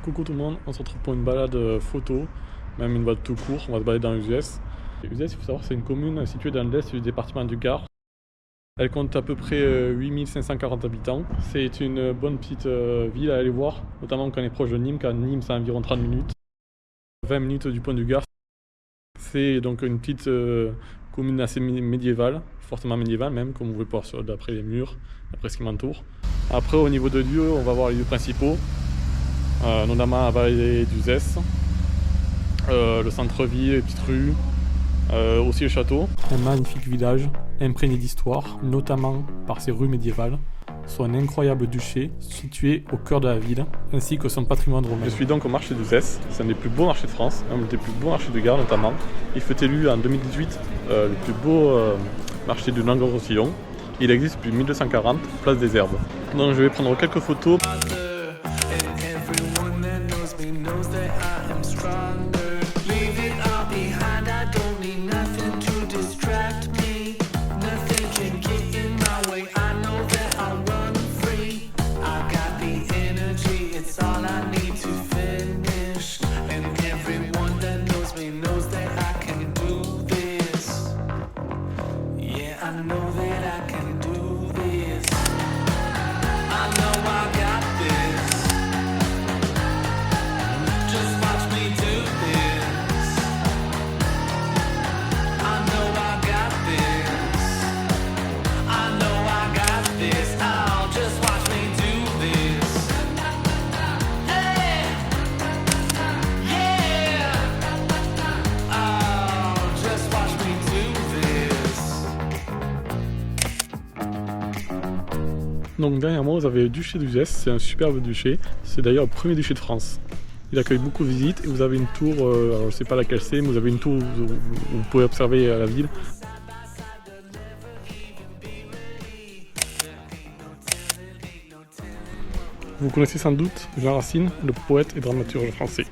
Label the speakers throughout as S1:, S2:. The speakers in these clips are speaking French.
S1: Coucou tout le monde, on se retrouve pour une balade photo, même une balade tout court, on va se balader dans Uzès. Uzès, il faut savoir, c'est une commune située dans l'est du département du Gard. Elle compte à peu près 8540 habitants. C'est une bonne petite ville à aller voir, notamment quand on est proche de Nîmes, car Nîmes c'est environ 30 minutes. 20 minutes du pont du Gard. C'est donc une petite commune assez médiévale, fortement médiévale même, comme vous pouvez voir d'après les murs, d'après ce qui m'entoure. Après, au niveau de lieux, on va voir les lieux principaux. Notamment la vallée d'Uzès, le centre-ville, les petites rues, aussi le château. Un magnifique village imprégné d'histoire, notamment par ses rues médiévales, soit un incroyable duché situé au cœur de la ville, ainsi que son patrimoine romain. Je suis donc au marché d'Uzès, c'est un des plus beaux marchés de France, un des plus beaux marchés du Gard notamment. Il fut élu en 2018 le plus beau marché du Languedoc-Roussillon. Il existe depuis 1240, place des Herbes. Donc je vais prendre quelques photos. Donc derrière moi vous avez le duché d'Uzès, c'est un superbe duché, c'est d'ailleurs le premier duché de France. Il accueille beaucoup de visites et vous avez une tour, alors je ne sais pas laquelle c'est, mais vous avez une tour où vous pouvez observer la ville. Vous connaissez sans doute Jean Racine, le poète et dramaturge français.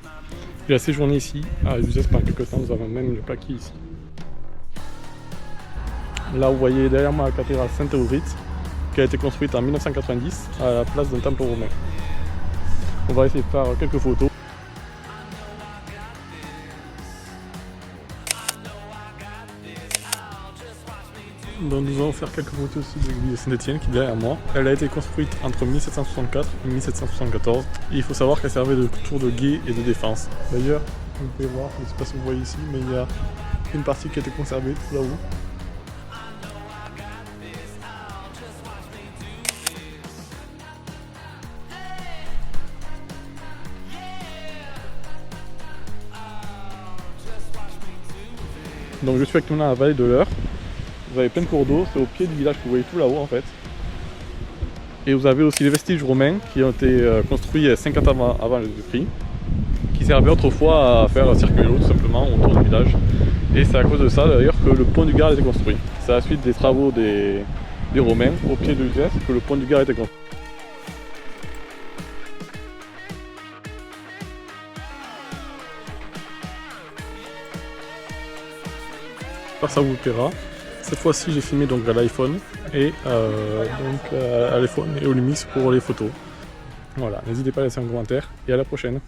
S1: Il a séjourné ici, à Uzès pendant quelques temps, nous avons même le plaquis ici. Là vous voyez derrière moi la cathédrale Sainte-Théodrite, qui a été construite en 1990 à la place d'un temple romain. On va essayer de faire quelques photos. Donc nous allons faire quelques photos aussi de l'église de Saint-Étienne qui est derrière moi. Elle a été construite entre 1764 et 1774. Et il faut savoir qu'elle servait de tour de guet et de défense. D'ailleurs, vous pouvez voir, je ne sais pas si vous voyez ici, mais il y a une partie qui a été conservée tout là-haut. Donc je suis actuellement à la vallée de l'Eure. Vous avez plein de cours d'eau, c'est au pied du village que vous voyez tout là-haut en fait. Et vous avez aussi les vestiges romains qui ont été construits 50 ans avant le Jésus-Christ, qui servaient autrefois à faire circuler l'eau tout simplement autour du village. Et c'est à cause de ça d'ailleurs que le pont du Gard a été construit. C'est à la suite des travaux des Romains au pied de Uzès que le pont du Gard a été construit. Ça vous plaira. Cette fois-ci j'ai filmé donc à l'iPhone et à l'iPhone et au Lumix pour les photos. Voilà, n'hésitez pas à laisser un commentaire et à la prochaine.